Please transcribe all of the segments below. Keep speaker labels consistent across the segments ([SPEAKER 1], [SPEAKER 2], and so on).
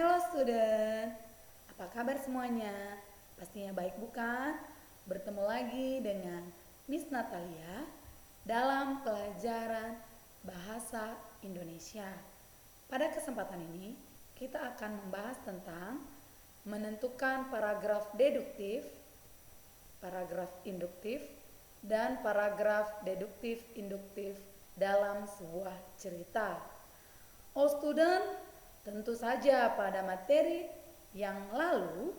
[SPEAKER 1] Hello student, apa kabar semuanya? Pastinya baik bukan? Bertemu lagi dengan Miss Natalia dalam pelajaran Bahasa Indonesia. Pada kesempatan ini, kita akan membahas tentang menentukan paragraf deduktif, paragraf induktif, dan paragraf deduktif-induktif dalam sebuah cerita. All student, tentu saja pada materi yang lalu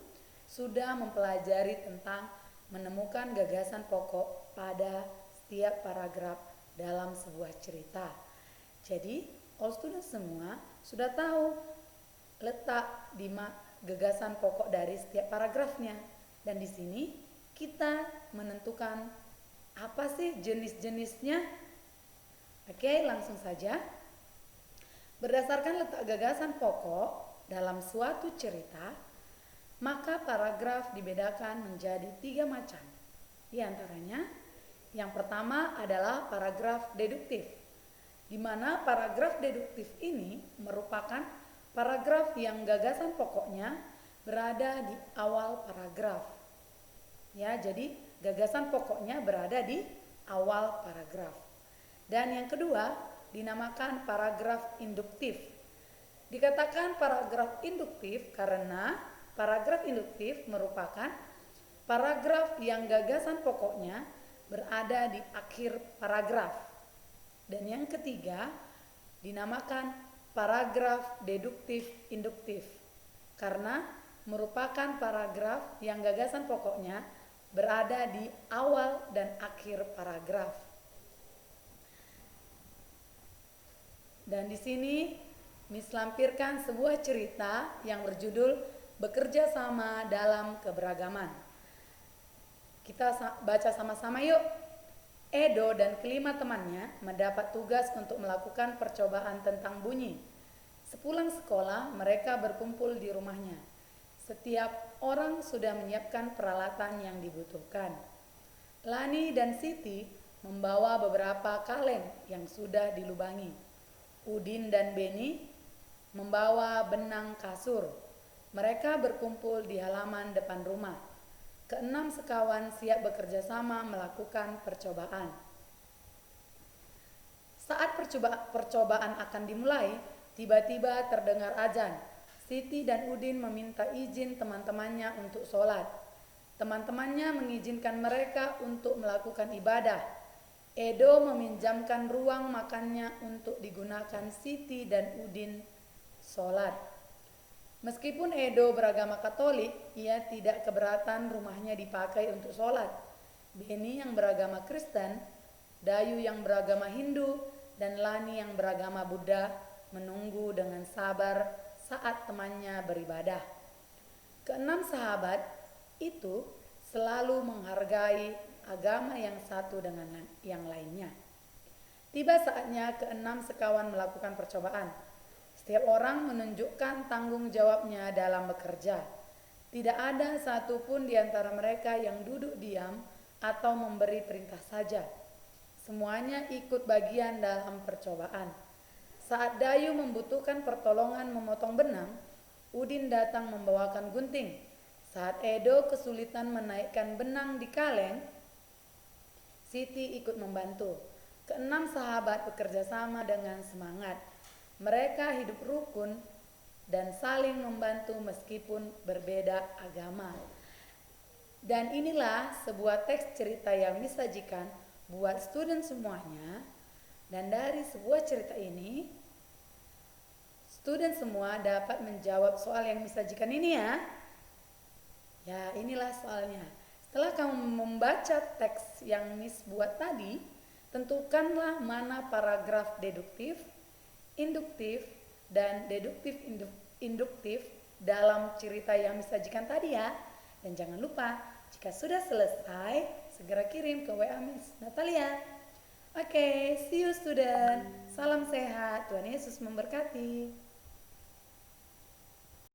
[SPEAKER 1] sudah mempelajari tentang menemukan gagasan pokok pada setiap paragraf dalam sebuah cerita. Jadi, all student semua sudah tahu letak di gagasan pokok dari setiap paragrafnya. Dan di sini kita menentukan apa sih jenis-jenisnya. Oke, langsung saja. Berdasarkan letak gagasan pokok dalam suatu cerita, maka paragraf dibedakan menjadi 3 macam. Di antaranya, yang pertama adalah paragraf deduktif, di mana paragraf deduktif ini merupakan paragraf yang gagasan pokoknya berada di awal paragraf. Ya, jadi gagasan pokoknya berada di awal paragraf. Dan yang kedua, dinamakan paragraf induktif. Dikatakan paragraf induktif karena paragraf induktif merupakan paragraf yang gagasan pokoknya berada di akhir paragraf. Dan yang ketiga, dinamakan paragraf deduktif induktif karena merupakan paragraf yang gagasan pokoknya berada di awal dan akhir paragraf. Dan di sini Miss lampirkan sebuah cerita yang berjudul Bekerja Sama Dalam Keberagaman. Kita baca sama-sama yuk. Edo dan kelima temannya mendapat tugas untuk melakukan percobaan tentang bunyi. Sepulang sekolah, mereka berkumpul di rumahnya. Setiap orang sudah menyiapkan peralatan yang dibutuhkan. Lani dan Siti membawa beberapa kaleng yang sudah dilubangi. Udin dan Beni membawa benang kasur. Mereka berkumpul di halaman depan rumah. Keenam sekawan siap bekerja sama melakukan percobaan. Saat percobaan akan dimulai, tiba-tiba terdengar azan. Siti dan Udin meminta izin teman-temannya untuk sholat. Teman-temannya mengizinkan mereka untuk melakukan ibadah. Edo meminjamkan ruang makannya untuk digunakan Siti dan Udin sholat. Meskipun Edo beragama Katolik, ia tidak keberatan rumahnya dipakai untuk sholat. Beni yang beragama Kristen, Dayu yang beragama Hindu, dan Lani yang beragama Buddha menunggu dengan sabar saat temannya beribadah. Keenam sahabat itu selalu menghargai agama yang satu dengan yang lainnya. Tiba saatnya keenam sekawan melakukan percobaan. Setiap orang menunjukkan tanggung jawabnya dalam bekerja. Tidak ada satupun di antara mereka yang duduk diam atau memberi perintah saja. Semuanya ikut bagian dalam percobaan. Saat Dayu membutuhkan pertolongan memotong benang, Udin datang membawakan gunting. Saat Edo kesulitan menaikkan benang di kaleng, Siti ikut membantu. Keenam sahabat bekerja sama dengan semangat. Mereka hidup rukun dan saling membantu meskipun berbeda agama. Dan inilah sebuah teks cerita yang disajikan buat student semuanya. Dan dari sebuah cerita ini, student semua dapat menjawab soal yang disajikan ini ya. Ya, inilah soalnya. Setelah kamu membaca teks yang Miss buat tadi, tentukanlah mana paragraf deduktif, induktif, dan deduktif-induktif dalam cerita yang disajikan tadi ya. Dan jangan lupa, jika sudah selesai, segera kirim ke WA Miss Natalia. Oke, see you student. Salam sehat, Tuhan Yesus memberkati.